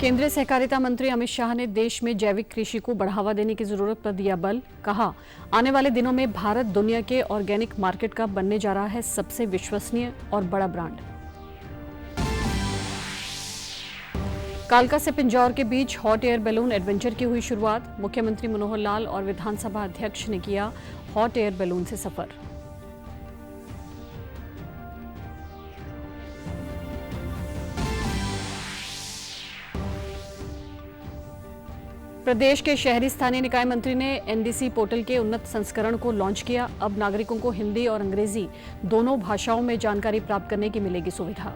केंद्रीय सहकारिता मंत्री अमित शाह ने देश में जैविक कृषि को बढ़ावा देने की जरूरत पर दिया बल। कहा, आने वाले दिनों में भारत दुनिया के ऑर्गेनिक मार्केट का बनने जा रहा है सबसे विश्वसनीय और बड़ा ब्रांड। कालका से पिंजौर के बीच हॉट एयर बैलून एडवेंचर की हुई शुरुआत। मुख्यमंत्री मनोहर लाल और विधानसभा अध्यक्ष ने किया हॉट एयर बैलून से सफर। प्रदेश के शहरी स्थानीय निकाय मंत्री ने एनडीसी पोर्टल के उन्नत संस्करण को लॉन्च किया। अब नागरिकों को हिंदी और अंग्रेजी दोनों भाषाओं में जानकारी प्राप्त करने की मिलेगी सुविधा।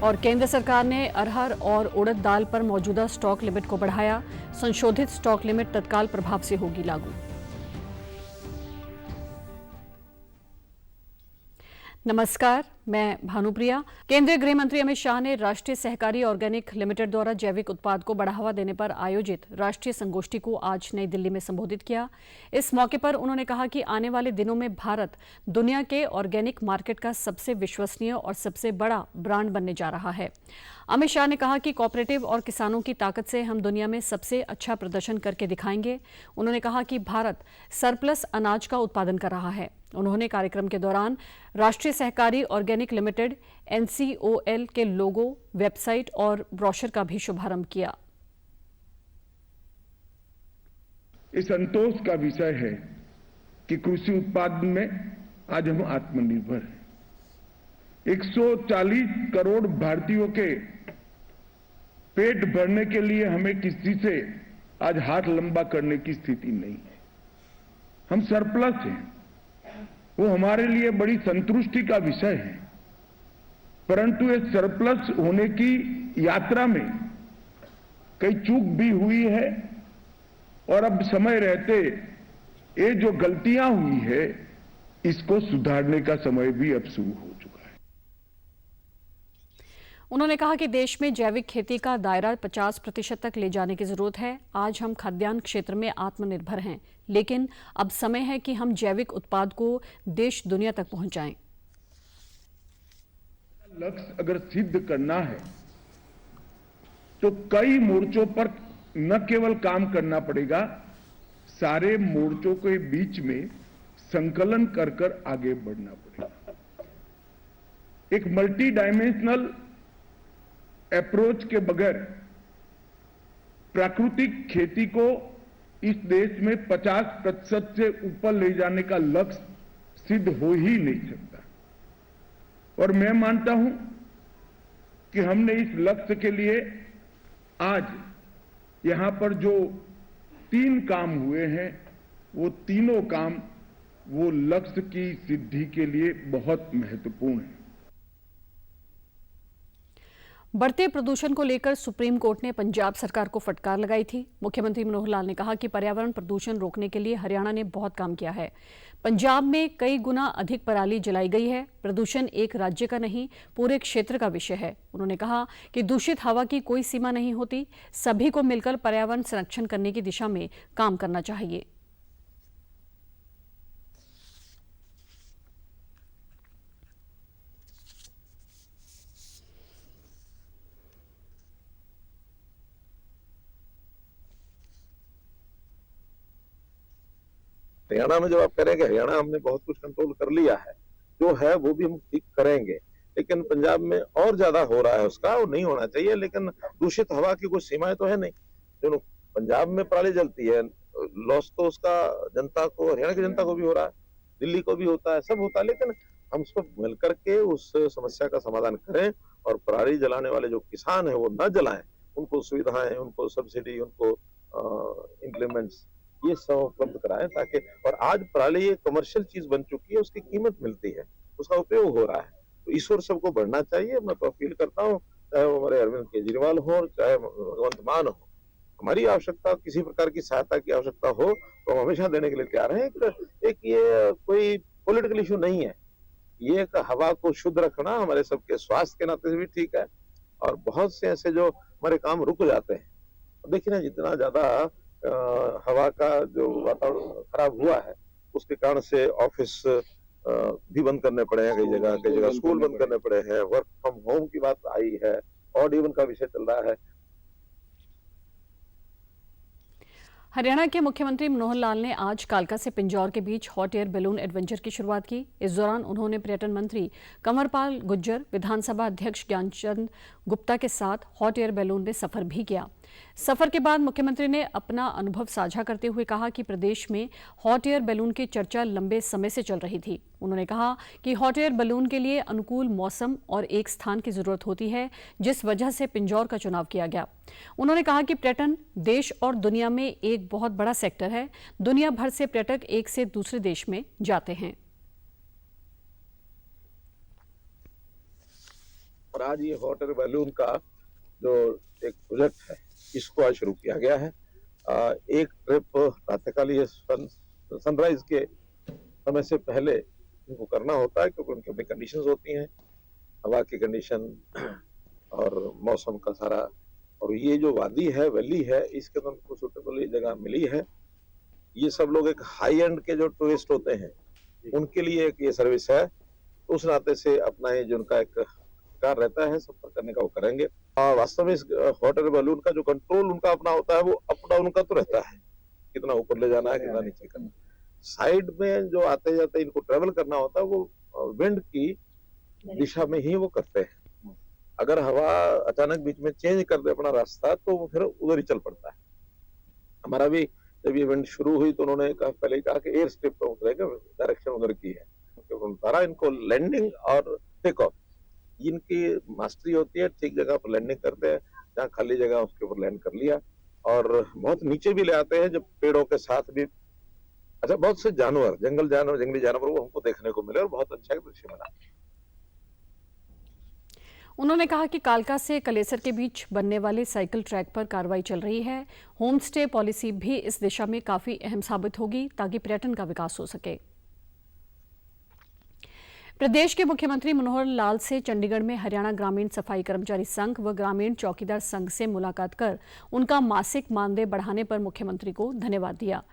और केंद्र सरकार ने अरहर और उड़द दाल पर मौजूदा स्टॉक लिमिट को बढ़ाया। संशोधित स्टॉक लिमिट तत्काल प्रभाव से होगी लागू। नमस्कार, मैं भानुप्रिया। केंद्रीय गृह मंत्री अमित शाह ने राष्ट्रीय सहकारी ऑर्गेनिक लिमिटेड द्वारा जैविक उत्पाद को बढ़ावा देने पर आयोजित राष्ट्रीय संगोष्ठी को आज नई दिल्ली में संबोधित किया। इस मौके पर उन्होंने कहा कि आने वाले दिनों में भारत दुनिया के ऑर्गेनिक मार्केट का सबसे विश्वसनीय और सबसे बड़ा ब्रांड बनने जा रहा है। अमित शाह ने कहा कि कोऑपरेटिव और किसानों की ताकत से हम दुनिया में सबसे अच्छा प्रदर्शन करके दिखाएंगे। उन्होंने कहा कि भारत सरप्लस अनाज का उत्पादन कर रहा है। उन्होंने कार्यक्रम के दौरान राष्ट्रीय सहकारी ऑर्गेनिक लिमिटेड एनसीओएल के लोगो, वेबसाइट और ब्रोशर का भी शुभारंभ किया। इस संतोष का विषय है कि कृषि उत्पादन में आज हम आत्मनिर्भर हैं। 140 करोड़ भारतीयों के पेट भरने के लिए हमें किसी से आज हाथ लंबा करने की स्थिति नहीं है। हम सरप्लस हैं, वो हमारे लिए बड़ी संतुष्टि का विषय है। परंतु इस सरप्लस होने की यात्रा में कई चूक भी हुई है और अब समय रहते ये जो गलतियां हुई है इसको सुधारने का समय भी अब शुरू हो चुका है। उन्होंने कहा कि देश में जैविक खेती का दायरा 50% तक ले जाने की जरूरत है। आज हम खाद्यान्न क्षेत्र में आत्मनिर्भर हैं, लेकिन अब समय है कि हम जैविक उत्पाद को देश दुनिया तक पहुंचाएं। लक्ष्य अगर सिद्ध करना है तो कई मोर्चों पर न केवल काम करना पड़ेगा, सारे मोर्चों के बीच में संकलन कर कर आगे बढ़ना पड़ेगा। एक मल्टी डायमेंशनल अप्रोच के बगैर प्राकृतिक खेती को इस देश में 50% से ऊपर ले जाने का लक्ष्य सिद्ध हो ही नहीं सकता। और मैं मानता हूं कि हमने इस लक्ष्य के लिए आज यहां पर जो 3 काम हुए हैं, वो तीनों काम वो लक्ष्य की सिद्धि के लिए बहुत महत्वपूर्ण है। बढ़ते प्रदूषण को लेकर सुप्रीम कोर्ट ने पंजाब सरकार को फटकार लगाई थी। मुख्यमंत्री मनोहर लाल ने कहा कि पर्यावरण प्रदूषण रोकने के लिए हरियाणा ने बहुत काम किया है। पंजाब में कई गुना अधिक पराली जलाई गई है। प्रदूषण एक राज्य का नहीं, पूरे क्षेत्र का विषय है। उन्होंने कहा कि दूषित हवा की कोई सीमा नहीं होती, सभी को मिलकर पर्यावरण संरक्षण करने की दिशा में काम करना चाहिए। हरियाणा में जब आप करेंगे, हरियाणा हमने बहुत कुछ कंट्रोल कर लिया है, जो है वो भी हम ठीक करेंगे, लेकिन पंजाब में और ज्यादा हो रहा है, उसका वो नहीं होना चाहिए। लेकिन दूषित हवा की कुछ सीमाएं तो है नहीं। जो पंजाब में पराली जलती है, लॉस तो उसका जनता को, हरियाणा की जनता को भी हो रहा है, दिल्ली को भी होता है, सब होता है। लेकिन हम सब मिलकर के उस समस्या का समाधान करें और पराली जलाने वाले जो किसान है वो न जलाएं, उनको सुविधाएं, उनको सब्सिडी, उनको इम्प्लीमेंट्स ये सब उपलब्ध कराएं, ताकि, और आज पराली एक कमर्शियल चीज बन चुकी है, उसकी कीमत मिलती है, उसका उपयोग हो रहा है, तो इस ओर सबको बढ़ना चाहिए। मैं तो अपील करता हूँ, चाहे वो हमारे अरविंद केजरीवाल हो, चाहे भगवंत मान हो, हमारी आवश्यकता, किसी प्रकार की सहायता की आवश्यकता हो तो हम हमेशा देने के लिए तैयार हैं। एक ये कोई पॉलिटिकल इशू नहीं है, ये एक हवा को शुद्ध रखना हमारे सबके स्वास्थ्य के नाते से भी ठीक है। और बहुत से ऐसे जो हमारे काम रुक जाते हैं, देखिए ना, जितना ज्यादा हवा का जो वातावरण खराब हुआ है, उसके कारण से ऑफिस भी बंद करने पड़े हैं, कई जगह स्कूल बंद करने पड़े हैं, वर्क फ्रॉम होम की बात आई है, ऑड इवन का विषय चल रहा है। हरियाणा के मुख्यमंत्री मनोहर लाल ने आज कालका से पिंजौर के बीच हॉट एयर बैलून एडवेंचर की शुरुआत की। इस दौरान उन्होंने पर्यटन मंत्री कंवरपाल गुर्जर, विधानसभा अध्यक्ष ज्ञानचंद गुप्ता के साथ हॉट एयर बैलून में सफर भी किया। सफर के बाद मुख्यमंत्री ने अपना अनुभव साझा करते हुए कहा कि प्रदेश में हॉट एयर बैलून की चर्चा लंबे समय से चल रही थी। उन्होंने कहा कि हॉट एयर बैलून के लिए अनुकूल मौसम और एक स्थान की जरूरत होती है, जिस वजह से पिंजौर का चुनाव किया गया। उन्होंने कहा कि पर्यटन देश और दुनिया में एक बहुत बड़ा सेक्टर है। दुनिया भर से पर्यटक एक से दूसरे देश में जाते हैं। और आज ये हॉट एयर बैलून का जो एक प्रोजेक्ट है, इसको आज शुरू किया गया है। एक ट्रिप प्रातःकाल ये सनराइज के समय से पहले इनको करना होता है, क्योंकि उनकी अपनी कंडीशंस होती हैं, हवा की कंडीशन और मौसम का सारा। और ये जो वादी है, वैली है, इसके अंदर उनको सुटेबल जगह मिली है। ये सब लोग एक हाई एंड के जो टूरिस्ट होते हैं, उनके लिए एक ये सर्विस है। उस नाते से अपना ये जो उनका एक कार रहता है सफर करने का, वो करेंगे। वास्तव में इस हॉट एयर बैलून का जो कंट्रोल उनका अपना होता है, वो अप डाउन का तो रहता है, कितना ऊपर ले जाना है, कितना नीचे करना। साइड में जो आते जाते इनको ट्रेवल करना होता है, वो विंड की दिशा में ही वो करते हैं। अगर हवा अचानक बीच में चेंज कर दे अपना रास्ता, तो वो फिर उधर ही चल पड़ता है। हमारा भी जब ये विंड शुरू हुई तो उन्होंने पहले कहा कि एयर स्ट्रिप पर उतरेगा, डायरेक्शन उधर की है। उतारा इनको, लैंडिंग और टेक ऑफ इनकी मास्टरी होती है। ठीक जगह पर लैंडिंग करते हैं, जहाँ खाली जगह उसके ऊपर लैंड कर लिया। और बहुत नीचे भी ले आते हैं, जब पेड़ों के साथ भी अच्छा बहुत से जानवर, जंगली जानवर वो हमको देखने को मिले और बहुत अच्छा दृश्य बना। उन्होंने कहा कि कालका से कलेसर के बीच बनने वाले साइकिल ट्रैक पर कार्रवाई चल रही है। होम स्टे पॉलिसी भी इस दिशा में काफी अहम साबित होगी, ताकि पर्यटन का विकास हो सके। प्रदेश के मुख्यमंत्री मनोहर लाल से चंडीगढ़ में हरियाणा ग्रामीण सफाई कर्मचारी संघ व ग्रामीण चौकीदार संघ से मुलाकात कर उनका मासिक मानदेय बढ़ाने पर मुख्यमंत्री को धन्यवाद दिया।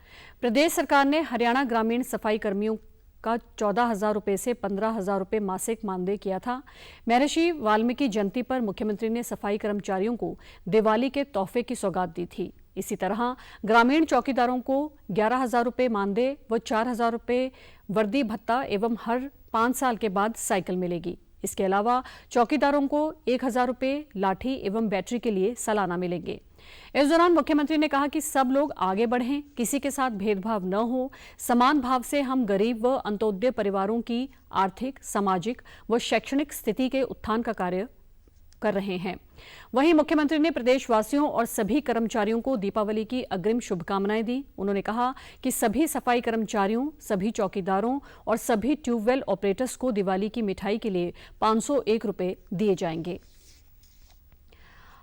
प्रदेश सरकार ने हरियाणा ग्रामीण सफाई कर्मियों का 14,000 रुपये से 15,000 रुपये मासिक मानदेय किया था। महर्षि वाल्मीकि जयंती पर मुख्यमंत्री ने सफाई कर्मचारियों को दिवाली के तोहफे की सौगात दी थी। इसी तरह ग्रामीण चौकीदारों को 11,000 रुपये मानदेय व 4,000 रुपये वर्दी भत्ता एवं हर 5 साल के बाद साइकिल मिलेगी। इसके अलावा चौकीदारों को 1,000 रुपये लाठी एवं बैटरी के लिए सालाना मिलेंगे। इस दौरान मुख्यमंत्री ने कहा कि सब लोग आगे बढ़ें, किसी के साथ भेदभाव न हो। समान भाव से हम गरीब व अंत्योदय परिवारों की आर्थिक, सामाजिक व शैक्षणिक स्थिति के उत्थान का कार्य कर रहे हैं। वहीं मुख्यमंत्री ने प्रदेशवासियों और सभी कर्मचारियों को दीपावली की अग्रिम शुभकामनाएं दी। उन्होंने कहा कि सभी सफाई कर्मचारियों, सभी चौकीदारों और सभी ट्यूबवेल ऑपरेटर्स को दिवाली की मिठाई के लिए 501 रुपये दिए जाएंगे।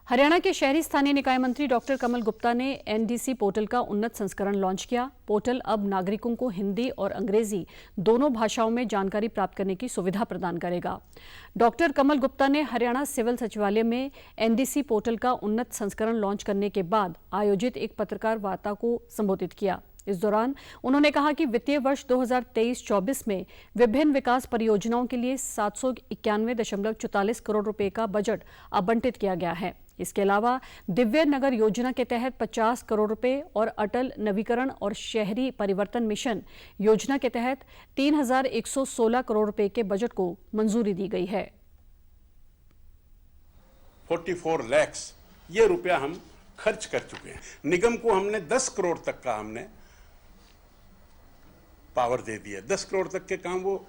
हरियाणा के शहरी स्थानीय निकाय मंत्री डॉक्टर कमल गुप्ता ने एनडीसी पोर्टल का उन्नत संस्करण लॉन्च किया। पोर्टल अब नागरिकों को हिंदी और अंग्रेजी दोनों भाषाओं में जानकारी प्राप्त करने की सुविधा प्रदान करेगा। डॉक्टर कमल गुप्ता ने हरियाणा सिविल सचिवालय में एनडीसी पोर्टल का उन्नत संस्करण लॉन्च करने के बाद आयोजित एक पत्रकार वार्ता को संबोधित किया। इस दौरान उन्होंने कहा कि वित्तीय वर्ष 2023-24 में विभिन्न विकास परियोजनाओं के लिए 791.44 करोड़ रुपए का बजट आवंटित किया गया है। इसके अलावा दिव्य नगर योजना के तहत 50 करोड़ रुपए और अटल नवीकरण और शहरी परिवर्तन मिशन योजना के तहत 3,116 करोड़ रुपए के बजट को मंजूरी दी गई है। 44 लाख ये रुपया हम खर्च कर चुके हैं। निगम को हमने 10 करोड़ तक का हमने पावर दे दिया। 10 करोड़ तक के काम वो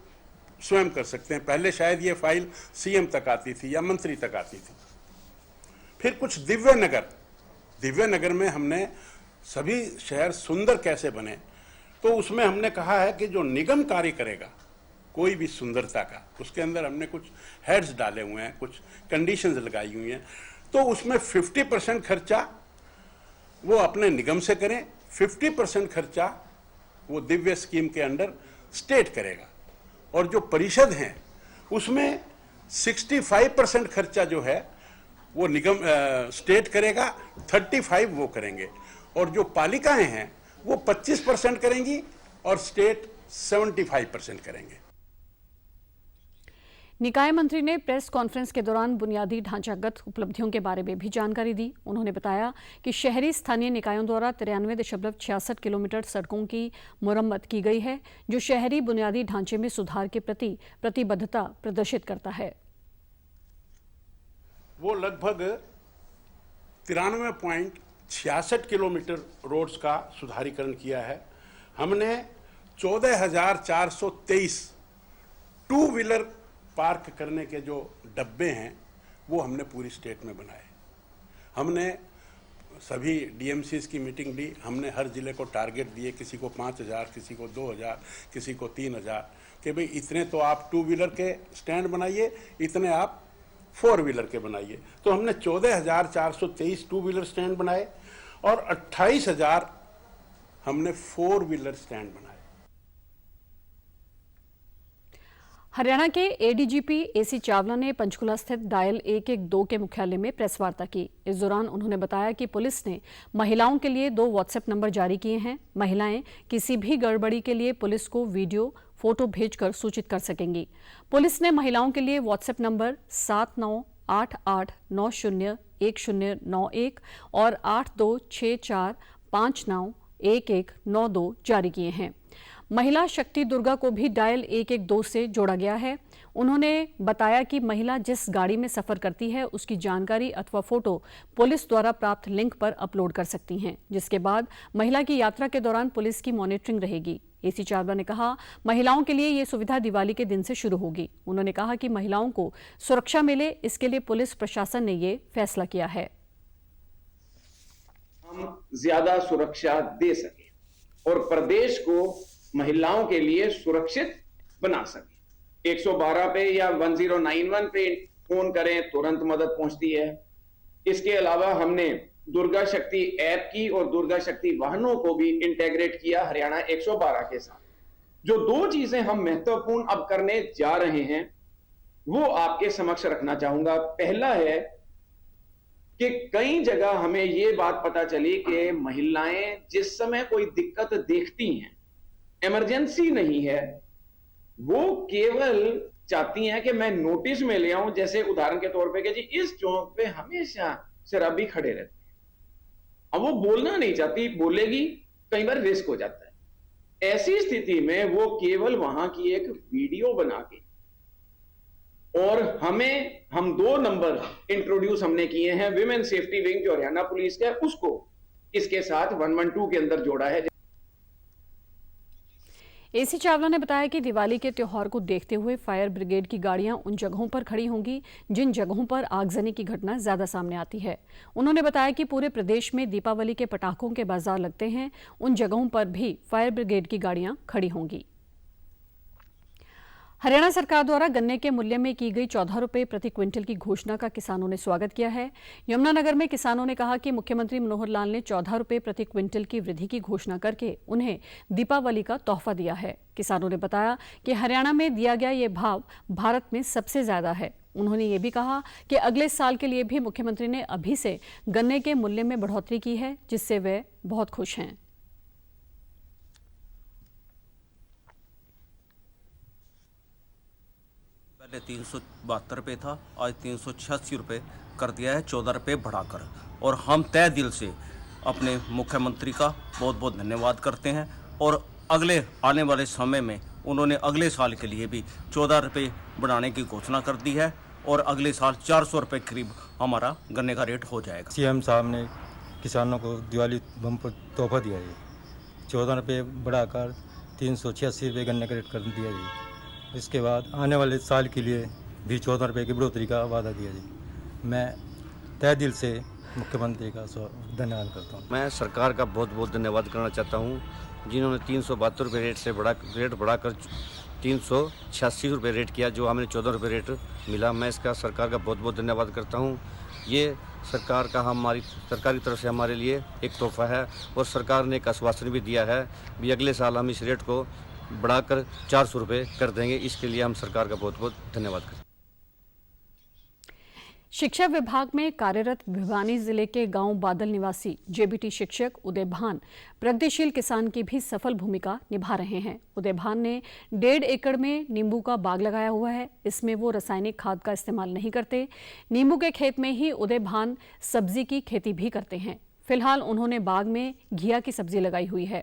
स्वयं कर सकते हैं। पहले शायद ये फाइल सीएम तक आती थी या मंत्री तक आती थी। फिर कुछ दिव्य नगर में हमने सभी शहर सुंदर कैसे बने, तो उसमें हमने कहा है कि जो निगम कार्य करेगा कोई भी सुंदरता का, उसके अंदर हमने कुछ हेड्स डाले हुए हैं, कुछ कंडीशंस लगाई हुई हैं। तो उसमें 50% खर्चा वो अपने निगम से करें, 50% खर्चा वो दिव्य स्कीम के अंडर स्टेट करेगा, और जो परिषद हैं उसमें 65% खर्चा जो है वो निगम स्टेट करेगा, 35 वो करेंगे, और जो पालिकाएं हैं वो 25% करेंगी और स्टेट 75% करेंगे। निकाय मंत्री ने प्रेस कॉन्फ्रेंस के दौरान बुनियादी ढांचागत उपलब्धियों के बारे में भी जानकारी दी। उन्होंने बताया कि शहरी स्थानीय निकायों द्वारा 93.66 किलोमीटर सड़कों की मुरम्मत की गई है, जो शहरी बुनियादी ढांचे में सुधार के प्रति प्रतिबद्धता प्रदर्शित करता है। वो लगभग 93.66 किलोमीटर रोड्स का सुधारीकरण किया है। हमने 14,423 टू व्हीलर पार्क करने के जो डब्बे हैं वो हमने पूरी स्टेट में बनाए। हमने सभी डीएमसीज की मीटिंग ली, हमने हर जिले को टारगेट दिए, किसी को 5,000, किसी को 2,000, किसी को 3,000, कि भाई इतने तो आप टू व्हीलर के स्टैंड बनाइए, इतने आप 4 व्हीलर के बनाइए। तो हमने 14,423 टू व्हीलर स्टैंड बनाए और 28,000 हमने 4 व्हीलर स्टैंड बनाए। हरियाणा के एडीजीपी एसी चावला ने पंचकुला स्थित डायल 112 के मुख्यालय में प्रेस वार्ता की। इस दौरान उन्होंने बताया कि पुलिस ने महिलाओं के लिए 2 व्हाट्सएप नंबर जारी किए हैं। महिलाएं किसी भी गड़बड़ी के लिए पुलिस को वीडियो, फोटो भेजकर सूचित कर सकेंगी। पुलिस ने महिलाओं के लिए व्हाट्सएप नंबर 7988901091 और 8264591192 जारी किए हैं। महिला शक्ति दुर्गा को भी डायल 112 से जोड़ा गया है। उन्होंने बताया कि महिला जिस गाड़ी में सफर करती है उसकी जानकारी अथवा फोटो पुलिस द्वारा प्राप्त लिंक पर अपलोड कर सकती हैं, जिसके बाद महिला की यात्रा के दौरान पुलिस की मॉनिटरिंग रहेगी। एसी चावला ने कहा, महिलाओं के लिए ये सुविधा दिवाली के दिन से शुरू होगी। उन्होंने कहा कि महिलाओं को सुरक्षा मिले, इसके लिए पुलिस प्रशासन ने ये फैसला किया है। हम ज्यादा सुरक्षा दे सके और प्रदेश को महिलाओं के लिए सुरक्षित बना सके। 112 पे या 1091 पे फोन करें, तुरंत मदद पहुंचती है। इसके अलावा हमने दुर्गा शक्ति ऐप की और दुर्गा शक्ति वाहनों को भी इंटीग्रेट किया हरियाणा 112 के साथ। जो 2 चीजें हम महत्वपूर्ण अब करने जा रहे हैं वो आपके समक्ष रखना चाहूंगा। पहला है कि कई जगह हमें ये बात पता चली कि महिलाएं जिस समय कोई दिक्कत देखती हैं, इमरजेंसी नहीं है, वो केवल चाहती हैं कि मैं नोटिस में ले आऊं। जैसे उदाहरण के तौर पे कि जी इस चौक पे हमेशा शराबी खड़े रहते हैं। अब वो बोलना नहीं चाहती, बोलेगी, कई बार रिस्क हो जाता है। ऐसी स्थिति में वो केवल वहां की एक वीडियो बना के, और हम 2 नंबर इंट्रोड्यूस हमने किए हैं। विमेन सेफ्टी विंग जो हरियाणा पुलिस का है उसको इसके साथ 112 के अंदर जोड़ा है। एसी चावला ने बताया कि दिवाली के त्योहार को देखते हुए फायर ब्रिगेड की गाड़ियां उन जगहों पर खड़ी होंगी जिन जगहों पर आगजनी की घटना ज्यादा सामने आती है। उन्होंने बताया कि पूरे प्रदेश में दीपावली के पटाखों के बाजार लगते हैं, उन जगहों पर भी फायर ब्रिगेड की गाड़ियां खड़ी होंगी। हरियाणा सरकार द्वारा गन्ने के मूल्य में की गई 14 रुपये प्रति क्विंटल की घोषणा का किसानों ने स्वागत किया है। यमुनानगर में किसानों ने कहा कि मुख्यमंत्री मनोहर लाल ने 14 रुपये प्रति क्विंटल की वृद्धि की घोषणा करके उन्हें दीपावली का तोहफा दिया है। किसानों ने बताया कि हरियाणा में दिया गया ये भाव भारत में सबसे ज्यादा है। उन्होंने ये भी कहा कि अगले साल के लिए भी मुख्यमंत्री ने अभी से गन्ने के मूल्य में बढ़ोतरी की है, जिससे वे बहुत खुश हैं। पहले 372 रुपये था, आज 386 रुपये कर दिया है, 14 रुपये बढ़ाकर। और हम तय दिल से अपने मुख्यमंत्री का बहुत बहुत धन्यवाद करते हैं। और अगले आने वाले समय में उन्होंने अगले साल के लिए भी 14 रुपये बढ़ाने की घोषणा कर दी है और अगले साल 400 रुपये करीब हमारा गन्ने का रेट हो जाएगा। सीएम साहब ने किसानों को दिवाली बम्पर तोहफा दिया है। 14 रुपये बढ़ाकर 386 रुपये गन्ने का रेट कर दिया जी। इसके बाद आने वाले साल के लिए भी 14 रुपये की बढ़ोतरी का वादा दिया जी। मैं तहे दिल से मुख्यमंत्री का धन्यवाद करता हूँ। मैं सरकार का बहुत बहुत धन्यवाद करना चाहता हूँ, जिन्होंने 372 रुपये रेट बढ़ाकर 386 रुपये रेट किया, जो हमें 14 रुपये रेट मिला। मैं इसका सरकार का बहुत बहुत धन्यवाद करता हूँ। ये सरकार का हमारी सरकार की तरफ से हमारे लिए एक तोहफा है और सरकार ने एक आश्वासन भी दिया है भी अगले साल हम इस रेट को बढ़ाकर 400 रुपये कर देंगे। इसके लिए हम सरकार का बहुत बहुत धन्यवाद करते हैं। शिक्षा विभाग में कार्यरत भिवानी जिले के गांव बादल निवासी जेबीटी शिक्षक उदय भान प्रगतिशील किसान की भी सफल भूमिका निभा रहे हैं। उदय भान ने 1.5 एकड़ में नींबू का बाग लगाया हुआ है। इसमें वो रासायनिक खाद का इस्तेमाल नहीं करते। नींबू के खेत में ही उदय भान सब्जी की खेती भी करते हैं। फिलहाल उन्होंने बाग में घिया की सब्जी लगाई हुई है।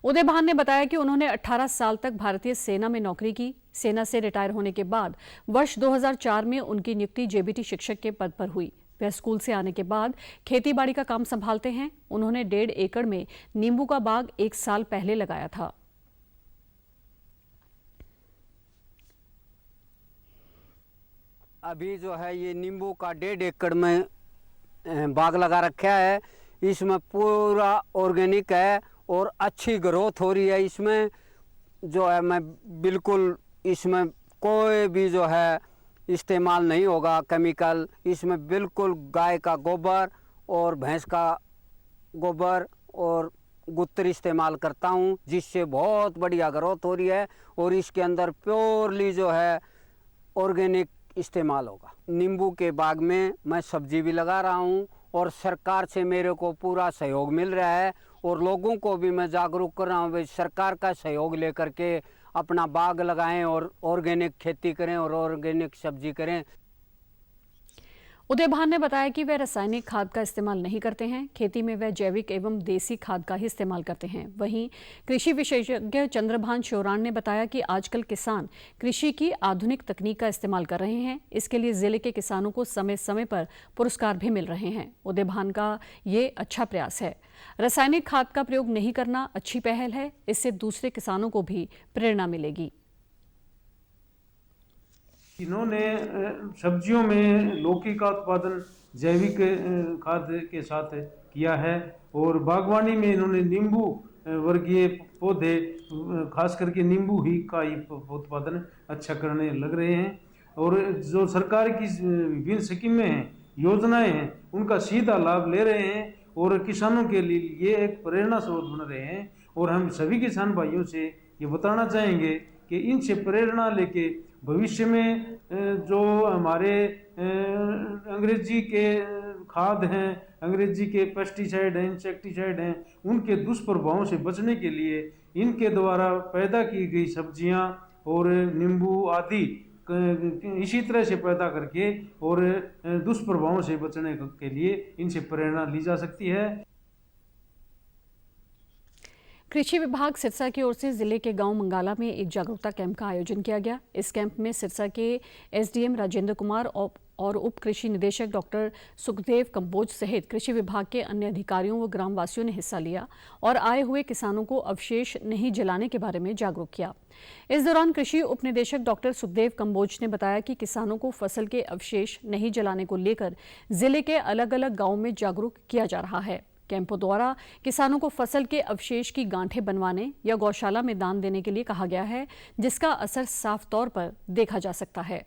उदय भान ने बताया कि उन्होंने 18 साल तक भारतीय सेना में नौकरी की। सेना से रिटायर होने के बाद वर्ष 2004 में उनकी नियुक्ति जेबीटी शिक्षक के पद पर हुई। वह स्कूल से आने के बाद खेतीबाड़ी का काम संभालते हैं। उन्होंने 1.5 एकड़ में नींबू का बाग 1 साल पहले लगाया था। अभी जो है ये नींबू का 1.5 एकड़ में बाग लगा रखा है। इसमें पूरा ऑर्गेनिक है और अच्छी ग्रोथ हो रही है। इसमें जो है मैं बिल्कुल इसमें कोई भी जो है इस्तेमाल नहीं होगा केमिकल। इसमें बिल्कुल गाय का गोबर और भैंस का गोबर और गुत्तर इस्तेमाल करता हूँ, जिससे बहुत बढ़िया ग्रोथ हो रही है। और इसके अंदर प्योरली जो है ऑर्गेनिक इस्तेमाल होगा। नींबू के बाग में मैं सब्जी भी लगा रहा हूँ और सरकार से मेरे को पूरा सहयोग मिल रहा है। और लोगों को भी मैं जागरूक कर रहा हूँ भाई सरकार का सहयोग लेकर के अपना बाग लगाएं और ऑर्गेनिक खेती करें और ऑर्गेनिक सब्जी करें। उदय भान ने बताया कि वे रासायनिक खाद का इस्तेमाल नहीं करते हैं। खेती में वे जैविक एवं देसी खाद का ही इस्तेमाल करते हैं। वहीं कृषि विशेषज्ञ चंद्रभान शोरान ने बताया कि आजकल किसान कृषि की आधुनिक तकनीक का इस्तेमाल कर रहे हैं। इसके लिए जिले के किसानों को समय समय पर पुरस्कार भी मिल रहे हैं। उदय भान का ये अच्छा प्रयास है। रासायनिक खाद का प्रयोग नहीं करना अच्छी पहल है। इससे दूसरे किसानों को भी प्रेरणा मिलेगी। इन्होंने सब्जियों में लौकी का उत्पादन जैविक खाद के साथ किया है और बागवानी में इन्होंने नींबू वर्गीय पौधे खास करके नींबू ही का ही उत्पादन अच्छा करने लग रहे हैं। और जो सरकार की विभिन्न स्कीमें हैं, योजनाएं हैं, उनका सीधा लाभ ले रहे हैं और किसानों के लिए ये एक प्रेरणा स्रोत बन रहे हैं। और हम सभी किसान भाइयों से ये बताना चाहेंगे कि इनसे प्रेरणा लेके भविष्य में जो हमारे अंग्रेजी के खाद हैं, अंग्रेजी के पेस्टिसाइड हैं, इंसेक्टिसाइड हैं, उनके दुष्प्रभावों से बचने के लिए इनके द्वारा पैदा की गई सब्जियां और नींबू आदि इसी तरह से पैदा करके और दुष्प्रभावों से बचने के लिए इनसे प्रेरणा ली जा सकती है। कृषि विभाग सिरसा की ओर से जिले के गांव मंगाला में एक जागरूकता कैंप का आयोजन किया गया। इस कैंप में सिरसा के एसडीएम राजेंद्र कुमार और उप कृषि निदेशक डॉक्टर सुखदेव कंबोज सहित कृषि विभाग के अन्य अधिकारियों व ग्रामवासियों ने हिस्सा लिया और आए हुए किसानों को अवशेष नहीं जलाने के बारे में जागरूक किया। इस दौरान कृषि उप निदेशक डॉक्टर सुखदेव कंबोज ने बताया कि किसानों को फसल के अवशेष नहीं जलाने को लेकर जिले के अलग अलग गाँवों में जागरूक किया जा रहा है। कैंपों द्वारा किसानों को फसल के अवशेष की गांठें बनवाने या गौशाला में दान देने के लिए कहा गया है, जिसका असर साफ तौर पर देखा जा सकता है।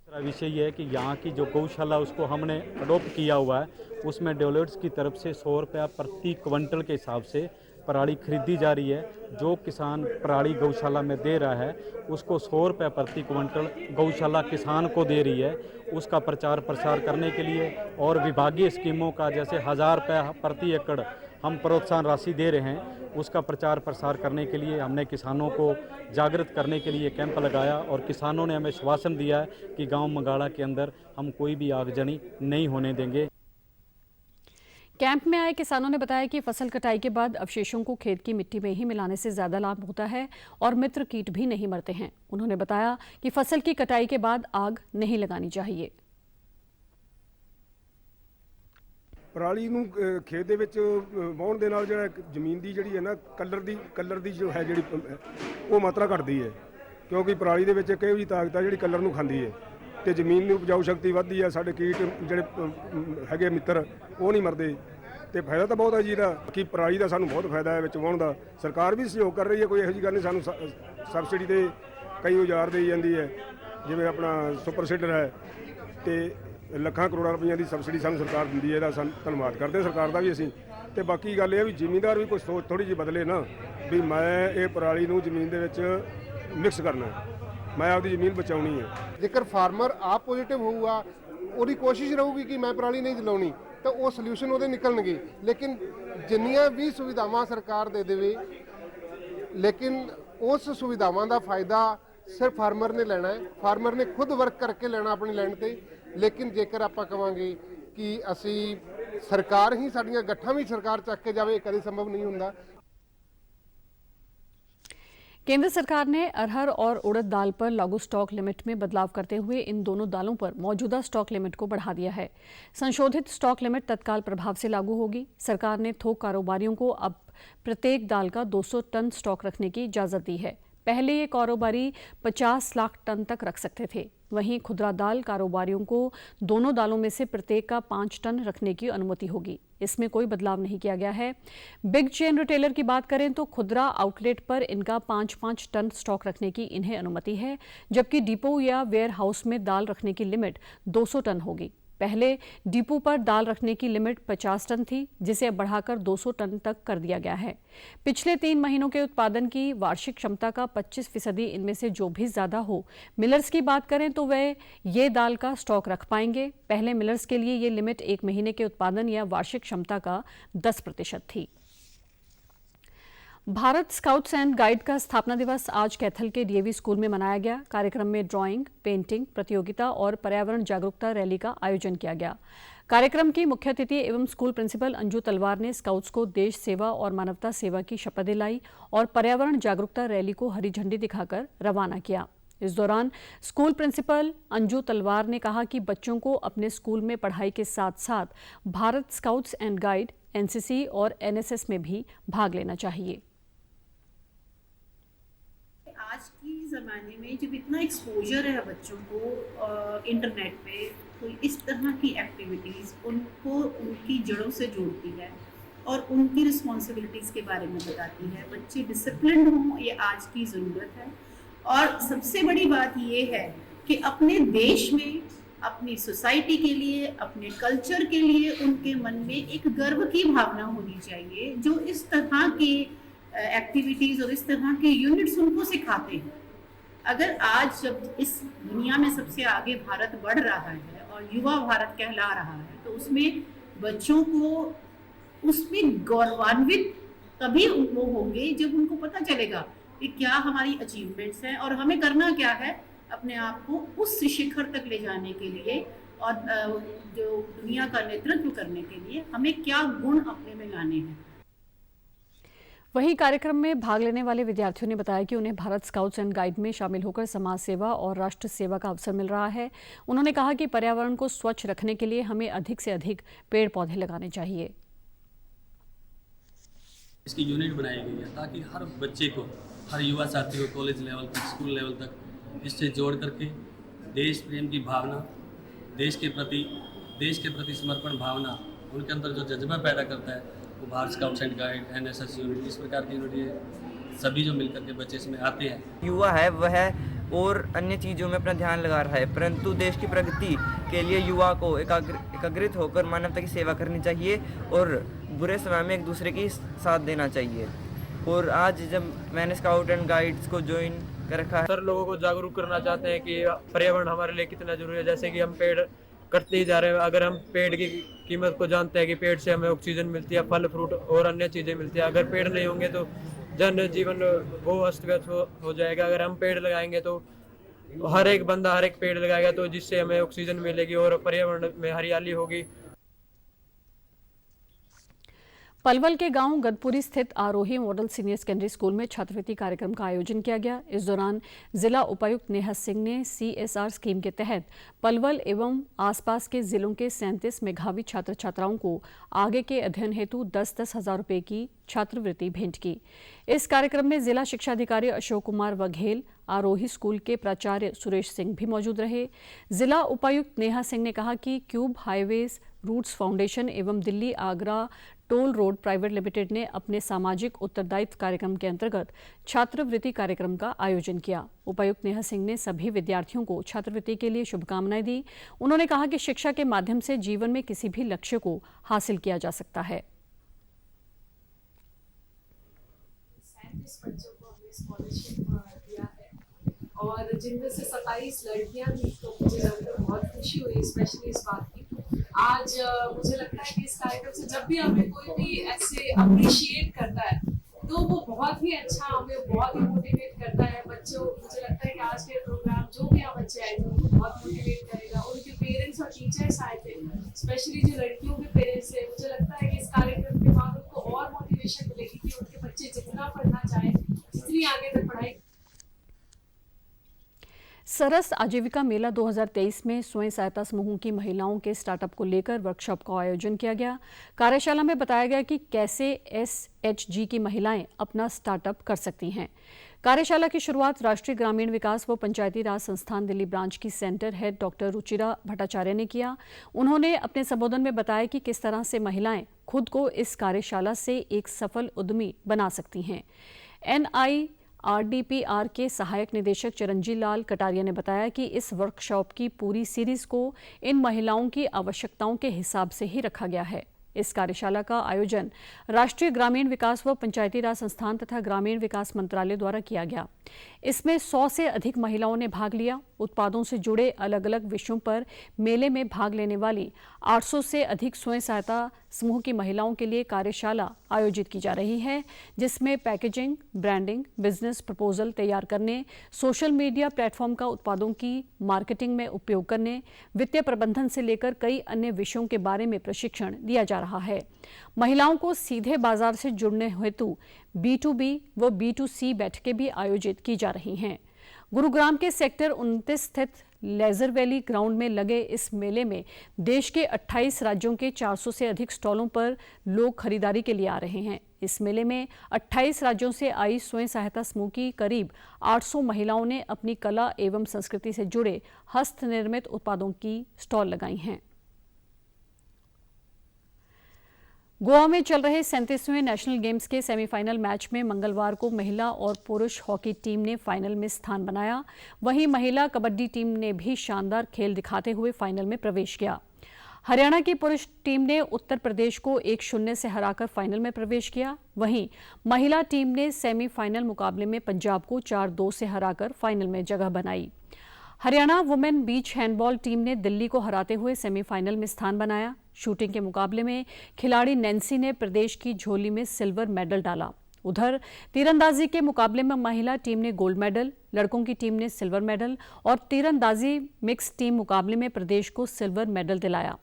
दूसरा विषय ये है कि यहाँ की जो गौशाला उसको हमने अडोप्ट किया हुआ है, उसमें डेवलपर्स की तरफ से 100 रुपया प्रति क्विंटल के हिसाब से पराली खरीदी जा रही है। जो किसान पराली गौशाला में दे रहा है उसको 100 रुपये प्रति क्विंटल गौशाला किसान को दे रही है। उसका प्रचार प्रसार करने के लिए और विभागीय स्कीमों का जैसे 1000 रुपये प्रति एकड़ हम प्रोत्साहन राशि दे रहे हैं, उसका प्रचार प्रसार करने के लिए हमने किसानों को जागृत करने के लिए कैंप लगाया और किसानों ने हमें आश्वासन दिया है कि गांव मंगाला के अंदर हम कोई भी आगजनी नहीं होने देंगे। कैंप में आए किसानों ने बताया कि फसल कटाई के बाद अवशेषों को खेत की मिट्टी में ही मिलाने से ज्यादा लाभ होता है और मित्र कीट भी नहीं मरते हैं। उन्होंने बताया कि फसल की कटाई के बाद आग नहीं लगानी चाहिए। ਪਰਾਲੀ ਨੂੰ ਖੇਤ ਦੇ ਵਿੱਚ ਵਾਹੁਣ ਦੇ ਨਾਲ ਜਿਹੜਾ ਜ਼ਮੀਨ ਦੀ ਜਿਹੜੀ ਹੈ ਨਾ ਕਲਰ ਦੀ ਜੋ ਹੈ ਜਿਹੜੀ ਉਹ ਮਾਤਰਾ ਘਟਦੀ ਹੈ, ਕਿਉਂਕਿ ਪਰਾਲੀ ਦੇ ਵਿੱਚ ਕਈ ਵੀ ਤਾਕਤ ਆ ਜਿਹੜੀ ਕਲਰ ਨੂੰ ਖਾਂਦੀ ਹੈ ਤੇ ਜ਼ਮੀਨ ਦੀ ਉਪਜਾਊ ਸ਼ਕਤੀ ਵੱਧਦੀ ਹੈ। ਸਾਡੇ ਕੀਟ ਜਿਹੜੇ ਹੈਗੇ ਮਿੱਤਰ ਉਹ ਨਹੀਂ ਮਰਦੇ ਤੇ ਫਾਇਦਾ ਤਾਂ ਬਹੁਤ ਹੈ ਜੀ ਇਹਦਾ ਕਿ ਪਰਾਲੀ ਦਾ ਸਾਨੂੰ ਬਹੁਤ ਫਾਇਦਾ ਹੈ ਵਿੱਚ ਵਾਹੁਣ ਦਾ। ਸਰਕਾਰ ਵੀ ਸਹਿਯੋਗ ਕਰ ਰਹੀ ਹੈ, ਕੋਈ ਇਹੋ ਜਿਹੀ ਗੱਲ ਨਹੀਂ। ਸਾਨੂੰ ਸਬਸਿਡੀ ਤੇ ਕਈ ਔਜ਼ਾਰ ਦੇਈ ਜਾਂਦੀ ਹੈ, ਜਿਵੇਂ ਆਪਣਾ ਸੁਪਰ ਸੀਡਰ ਹੈ ਤੇ ਲੱਖਾਂ ਕਰੋੜਾਂ ਰੁਪਈਆਂ ਦੀ ਸਬਸਿਡੀ ਸਾਨੂੰ ਸਰਕਾਰ ਦਿੰਦੀ ਹੈ। ਇਹਦਾ ਸਾਨੂੰ ਧੰਨਵਾਦ ਕਰਦੇ ਸਰਕਾਰ ਦਾ ਵੀ ਅਸੀਂ। ਤੇ ਬਾਕੀ ਗੱਲ ਇਹ ਵੀ ਜ਼ਿਮੀਂਦਾਰ ਵੀ ਕੋਈ ਸੋਚ ਥੋੜੀ ਜਿਹੀ ਬਦਲੇ ਨਾ ਵੀ ਮੈਂ ਇਹ ਪਰਾਲੀ ਨੂੰ ਜ਼ਮੀਨ ਦੇ ਵਿੱਚ ਮਿਕਸ ਕਰਨਾ, मैं आपकी जमीन बचानी है। जेकर फार्मर आप पॉजिटिव होगा ਉਹਦੀ ਕੋਸ਼ਿਸ਼ ਰਹੂਗੀ ਕਿ ਮੈਂ ਪਰਾਲੀ ਨਹੀਂ ਜਲਾਉਣੀ ਤਾਂ ਉਹ ਸੋਲੂਸ਼ਨ ਉਹਦੇ ਨਿਕਲਣਗੇ। ਲੇਕਿਨ ਜਿੰਨੀਆਂ ਵੀ ਸੁਵਿਧਾਵਾਂ ਸਰਕਾਰ ਦੇ ਦੇਵੇ, ਲੇਕਿਨ ਉਸ ਸੁਵਿਧਾਵਾਂ ਦਾ ਫਾਇਦਾ ਸਿਰਫ ਫਾਰਮਰ ਨੇ ਲੈਣਾ ਹੈ। ਫਾਰਮਰ ਨੇ ਖੁਦ ਵਰਕ ਕਰਕੇ ਲੈਣਾ ਆਪਣੀ ਲੈਂਡ ਤੇ। ਲੇਕਿਨ ਜੇਕਰ ਆਪਾਂ ਕਵਾਂਗੇ ਕਿ ਅਸੀਂ ਸਰਕਾਰ ਹੀ ਸਾਡੀਆਂ ਗੱਠਾਂ ਵੀ ਸਰਕਾਰ ਚੱਕ ਕੇ ਜਾਵੇ, ਕਦੇ ਸੰਭਵ नहीं ਹੁੰਦਾ। केंद्र सरकार ने अरहर और उड़द दाल पर लागू स्टॉक लिमिट में बदलाव करते हुए इन दोनों दालों पर मौजूदा स्टॉक लिमिट को बढ़ा दिया है। संशोधित स्टॉक लिमिट तत्काल प्रभाव से लागू होगी। सरकार ने थोक कारोबारियों को अब प्रत्येक दाल का 200 टन स्टॉक रखने की इजाजत दी है। पहले ये कारोबारी 50 लाख टन तक रख सकते थे। वहीं खुदरा दाल कारोबारियों को दोनों दालों में से प्रत्येक का 5 टन रखने की अनुमति होगी। इसमें कोई बदलाव नहीं किया गया है। बिग चेन रिटेलर की बात करें तो खुदरा आउटलेट पर इनका 5-5 टन स्टॉक रखने की इन्हें अनुमति है, जबकि डिपो या वेयर हाउस में दाल रखने की लिमिट 200 टन होगी। पहले डिपो पर दाल रखने की लिमिट 50 टन थी, जिसे अब बढ़ाकर 200 टन तक कर दिया गया है। पिछले 3 महीनों के उत्पादन की वार्षिक क्षमता का 25% इनमें से जो भी ज्यादा हो, मिलर्स की बात करें तो वे ये दाल का स्टॉक रख पाएंगे। पहले मिलर्स के लिए ये लिमिट 1 महीने के उत्पादन या वार्षिक क्षमता का 10% थी। भारत स्काउट्स एंड गाइड का स्थापना दिवस आज कैथल के डीएवी स्कूल में मनाया गया। कार्यक्रम में ड्राइंग, पेंटिंग प्रतियोगिता और पर्यावरण जागरूकता रैली का आयोजन किया गया। कार्यक्रम की मुख्य अतिथि एवं स्कूल प्रिंसिपल अंजू तलवार ने स्काउट्स को देश सेवा और मानवता सेवा की शपथ दिलाई और पर्यावरण जागरूकता रैली को हरी झंडी दिखाकर रवाना किया। इस दौरान स्कूल प्रिंसिपल अंजू तलवार ने कहा कि बच्चों को अपने स्कूल में पढ़ाई के साथ साथ Bharat scouts and guide, NCC और एनएसएस में भी भाग लेना चाहिए। आज की ज़माने में जब इतना एक्सपोजर है बच्चों को इंटरनेट पे, तो इस तरह की एक्टिविटीज़ उनको उनकी जड़ों से जोड़ती है और उनकी रिस्पॉन्सिबिलिटीज़ के बारे में बताती है। बच्चे डिसिप्लिन्ड हों, ये आज की ज़रूरत है। और सबसे बड़ी बात ये है कि अपने देश में, अपनी सोसाइटी के लिए, अपने कल्चर के लिए उनके मन में एक गर्व की भावना होनी चाहिए, जो इस तरह की एक्टिविटीज़ और इस तरह के यूनिट्स उनको सिखाते हैं। अगर आज जब इस दुनिया में सबसे आगे भारत बढ़ रहा है और युवा भारत कहला रहा है, तो उसमें बच्चों को उसमें गौरवान्वित तभी वो होंगे जब उनको पता चलेगा कि क्या हमारी अचीवमेंट्स हैं और हमें करना क्या है अपने आप को उस शिखर तक ले जाने के लिए, और जो दुनिया का नेतृत्व करने के लिए हमें क्या गुण अपने में लाने हैं। वहीं कार्यक्रम में भाग लेने वाले विद्यार्थियों ने बताया कि उन्हें भारत स्काउट्स एंड गाइड में शामिल होकर समाज सेवा और राष्ट्र सेवा का अवसर मिल रहा है। उन्होंने कहा कि पर्यावरण को स्वच्छ रखने के लिए हमें अधिक से अधिक पेड़ पौधे लगाने चाहिए। इसकी यूनिट बनाई गई है ताकि हर बच्चे को, हर युवा साथी को कॉलेज लेवल तक, स्कूल लेवल तक इससे जोड़ करके देश प्रेम की भावना, देश के प्रति समर्पण भावना उनके अंदर जो जज्बा पैदा करता है, वो Bharat scouts and guide, NSS unit, इस प्रकार की यूनिट सभी जो मिलकर के बच्चे इसमें आते हैं। युवा है वह और अन्य चीज़ों में अपना ध्यान लगा रहा है, परंतु देश की प्रगति के लिए युवा को एकाग्रित होकर मानवता की सेवा करनी चाहिए और बुरे समय में एक दूसरे की साथ देना चाहिए। और आज जब मैंने स्काउट एंड गाइड्स को ज्वाइन कर रखा है, सर लोगों को जागरूक करना चाहते हैं कि पर्यावरण हमारे लिए कितना जरूरी है। जैसे कि हम पेड़ कटते ही जा रहे हैं, अगर हम पेड़ की कीमत को जानते हैं कि पेड़ से हमें ऑक्सीजन मिलती है, फल फ्रूट और अन्य चीज़ें मिलती है, अगर पेड़ नहीं होंगे तो जन जीवन वो अस्त व्यस्त हो जाएगा। अगर हम पेड़ लगाएंगे तो हर एक बंदा हर एक पेड़ लगाएगा, तो जिससे हमें ऑक्सीजन मिलेगी और पर्यावरण में हरियाली होगी। पलवल के गांव गदपुरी स्थित आरोही मॉडल सीनियर सेकेंडरी स्कूल में छात्रवृत्ति कार्यक्रम का आयोजन किया गया। इस दौरान जिला उपायुक्त नेहा सिंह ने CSR स्कीम के तहत पलवल एवं आसपास के जिलों के 37 मेधावी छात्र छात्राओं को आगे के अध्ययन हेतु 10-10 हजार रुपये की छात्रवृत्ति भेंट की। इस कार्यक्रम में जिला शिक्षा अधिकारी अशोक कुमार वघेल, आरोही स्कूल के प्राचार्य सुरेश सिंह भी मौजूद रहे। जिला उपायुक्त नेहा सिंह ने कहा कि क्यूब हाईवेज रूट्स फाउंडेशन एवं Delhi Agra toll road private limited ने अपने सामाजिक उत्तरदायित्व कार्यक्रम के अंतर्गत छात्रवृत्ति कार्यक्रम का आयोजन किया। उपायुक्त नेहा सिंह ने सभी विद्यार्थियों को छात्रवृत्ति के लिए शुभकामनाएं दी। उन्होंने कहा कि शिक्षा के माध्यम से जीवन में किसी भी लक्ष्य को हासिल किया जा सकता है। बच्चों को हमने स्कॉलरशिप दिया है और जिनमें से 27 लड़कियां थी, तो मुझे जानकर बहुत खुशी हुई, स्पेशली इस बात की। आज मुझे लगता है कि इस कार्यक्रम से जब भी हमें कोई भी ऐसे अप्रिशिएट करता है तो वो बहुत ही अच्छा, हमें बहुत ही मोटिवेट करता है। बच्चों, मुझे लगता है कि आज के प्रोग्राम जो भी यहाँ बच्चे आए थे उनको बहुत मोटिवेट करेगा। उनके पेरेंट्स और टीचर्स आए थे, स्पेशली जो लड़कियों के पेरेंट्स थे, मुझे लगता है कि इस कार्यक्रम के बाद उनको और मोटिवेशन मिलेगी कि उनके बच्चे जितना पढ़ना चाहे, जितनी आगे तक पढ़ाई। सरस आजीविका मेला 2023 में स्वयं सहायता समूहों की महिलाओं के स्टार्टअप को लेकर वर्कशॉप का आयोजन किया गया। कार्यशाला में बताया गया कि कैसे SHG की महिलाएं अपना स्टार्टअप कर सकती हैं। कार्यशाला की शुरुआत राष्ट्रीय ग्रामीण विकास व पंचायती राज संस्थान दिल्ली ब्रांच की centre head doctor Ruchira Bhattacharya ने किया। उन्होंने अपने संबोधन में बताया कि किस तरह से महिलाएं खुद को इस कार्यशाला से एक सफल उद्यमी बना सकती हैं। NIRDPR के सहायक निदेशक चिरंजीव लाल कटारिया ने बताया कि इस वर्कशॉप की पूरी सीरीज को इन महिलाओं की आवश्यकताओं के हिसाब से ही रखा गया है। इस कार्यशाला का आयोजन राष्ट्रीय ग्रामीण विकास व पंचायती राज संस्थान तथा ग्रामीण विकास मंत्रालय द्वारा किया गया। इसमें 100 से अधिक महिलाओं ने भाग लिया। उत्पादों से जुड़े अलग अलग विषयों पर मेले में भाग लेने वाली 800 से अधिक स्वयं सहायता समूह की महिलाओं के लिए कार्यशाला आयोजित की जा रही है, जिसमें पैकेजिंग, ब्रांडिंग, बिजनेस प्रपोजल तैयार करने, सोशल मीडिया प्लेटफॉर्म का उत्पादों की मार्केटिंग में उपयोग करने, वित्तीय प्रबंधन से लेकर कई अन्य विषयों के बारे में प्रशिक्षण दिया जा रहा है। महिलाओं को सीधे बाजार से जुड़ने हेतु B2B व B2C बैठकें भी आयोजित की जा रही हैं। गुरुग्राम के सेक्टर 29 स्थित लेजर वैली ग्राउंड में लगे इस मेले में देश के 28 राज्यों के 400 से अधिक स्टॉलों पर लोग खरीदारी के लिए आ रहे हैं। इस मेले में 28 राज्यों से आई स्वयं सहायता समूह की करीब 800 महिलाओं ने अपनी कला एवं संस्कृति से जुड़े हस्त निर्मित उत्पादों की स्टॉल लगाई हैं। गोवा में चल रहे 37वें नेशनल गेम्स के सेमीफाइनल मैच में मंगलवार को महिला और पुरुष हॉकी टीम ने फाइनल में स्थान बनाया। वहीं महिला कबड्डी टीम ने भी शानदार खेल दिखाते हुए फाइनल में प्रवेश किया। हरियाणा की पुरुष टीम ने उत्तर प्रदेश को 1-0 से हराकर फाइनल में प्रवेश किया। वहीं महिला टीम ने सेमीफाइनल मुकाबले में पंजाब को 4-2 से हराकर फाइनल में जगह बनाई। हरियाणा वुमेन बीच हैंडबॉल टीम ने दिल्ली को हराते हुए सेमीफाइनल में स्थान बनाया। शूटिंग के मुकाबले में खिलाड़ी नैन्सी ने प्रदेश की झोली में सिल्वर मेडल डाला। उधर तीरंदाजी के मुकाबले में महिला टीम ने गोल्ड मेडल, लड़कों की टीम ने सिल्वर मेडल और तीरंदाजी मिक्स टीम मुकाबले में प्रदेश को सिल्वर मेडल दिलाया।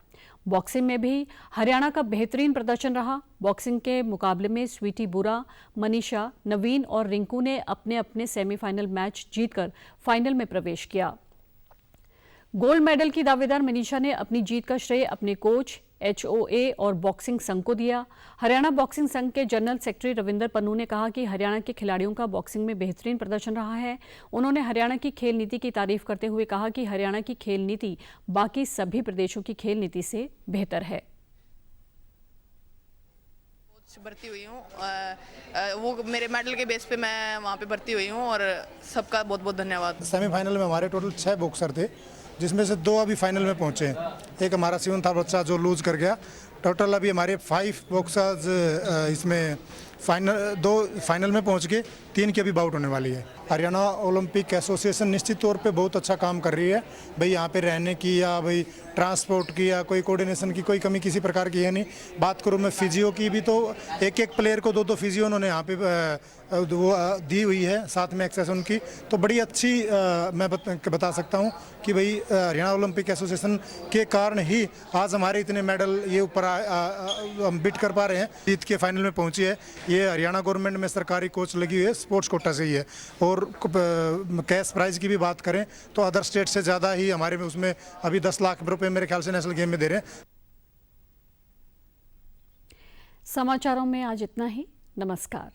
बॉक्सिंग में भी हरियाणा का बेहतरीन प्रदर्शन रहा। बॉक्सिंग के मुकाबले में स्वीटी बुरा, मनीषा, नवीन और रिंकू ने अपने अपने सेमीफाइनल मैच जीतकर फाइनल में प्रवेश किया। गोल्ड मेडल की दावेदार मनीषा ने अपनी जीत का श्रेय अपने कोच, HOA और बॉक्सिंग संघ को दिया। हरियाणा बॉक्सिंग संघ के जनरल सेक्रेटरी रविंदर पन्नू ने कहा कि हरियाणा के खिलाड़ियों का बॉक्सिंग में बेहतरीन प्रदर्शन रहा है। उन्होंने हरियाणा की खेल नीति की तारीफ करते हुए कहा कि हरियाणा की खेल नीति बाकी सभी प्रदेशों की खेल नीति से बेहतर है। भर्ती हुई हूँ, वो मेरे मेडल के बेस पे मैं वहाँ पे भर्ती हुई हूँ और सबका बहुत बहुत धन्यवाद। सेमीफाइनल में हमारे टोटल 6 बॉक्सर थे, जिसमें से 2 अभी फाइनल में पहुंचे हैं। एक हमारा सिवन था बच्चा जो लूज कर गया। टोटल अभी हमारे 5 बॉक्सर्स इसमें दो फाइनल में पहुंच गए, 3 की अभी बाउट होने वाली है। हरियाणा ओलंपिक एसोसिएशन निश्चित तौर पे बहुत अच्छा काम कर रही है भाई। यहाँ पे रहने की या भाई ट्रांसपोर्ट की या कोई कोऑर्डिनेशन की कोई कमी किसी प्रकार की है नहीं। बात करूँ मैं फिजियो की भी, तो एक प्लेयर को 2 फिजियो उन्होंने यहाँ पे वो दी हुई है, साथ में एक्सेस उनकी, तो बड़ी अच्छी मैं बता सकता हूँ कि भाई हरियाणा ओलंपिक एसोसिएशन के कारण ही आज हमारे इतने मेडल ये ऊपर हम बिट कर पा रहे हैं। जीत के फाइनल में पहुँची है। ये हरियाणा गवर्नमेंट में सरकारी कोच लगी हुई है, स्पोर्ट्स कोटा से ही है। और कैश प्राइज की भी बात करें तो अदर स्टेट से ज़्यादा ही हमारे में उसमें अभी 10 लाख रुपए मेरे ख्याल से नेशनल गेम में दे रहे हैं। समाचारों में आज इतना ही। नमस्कार।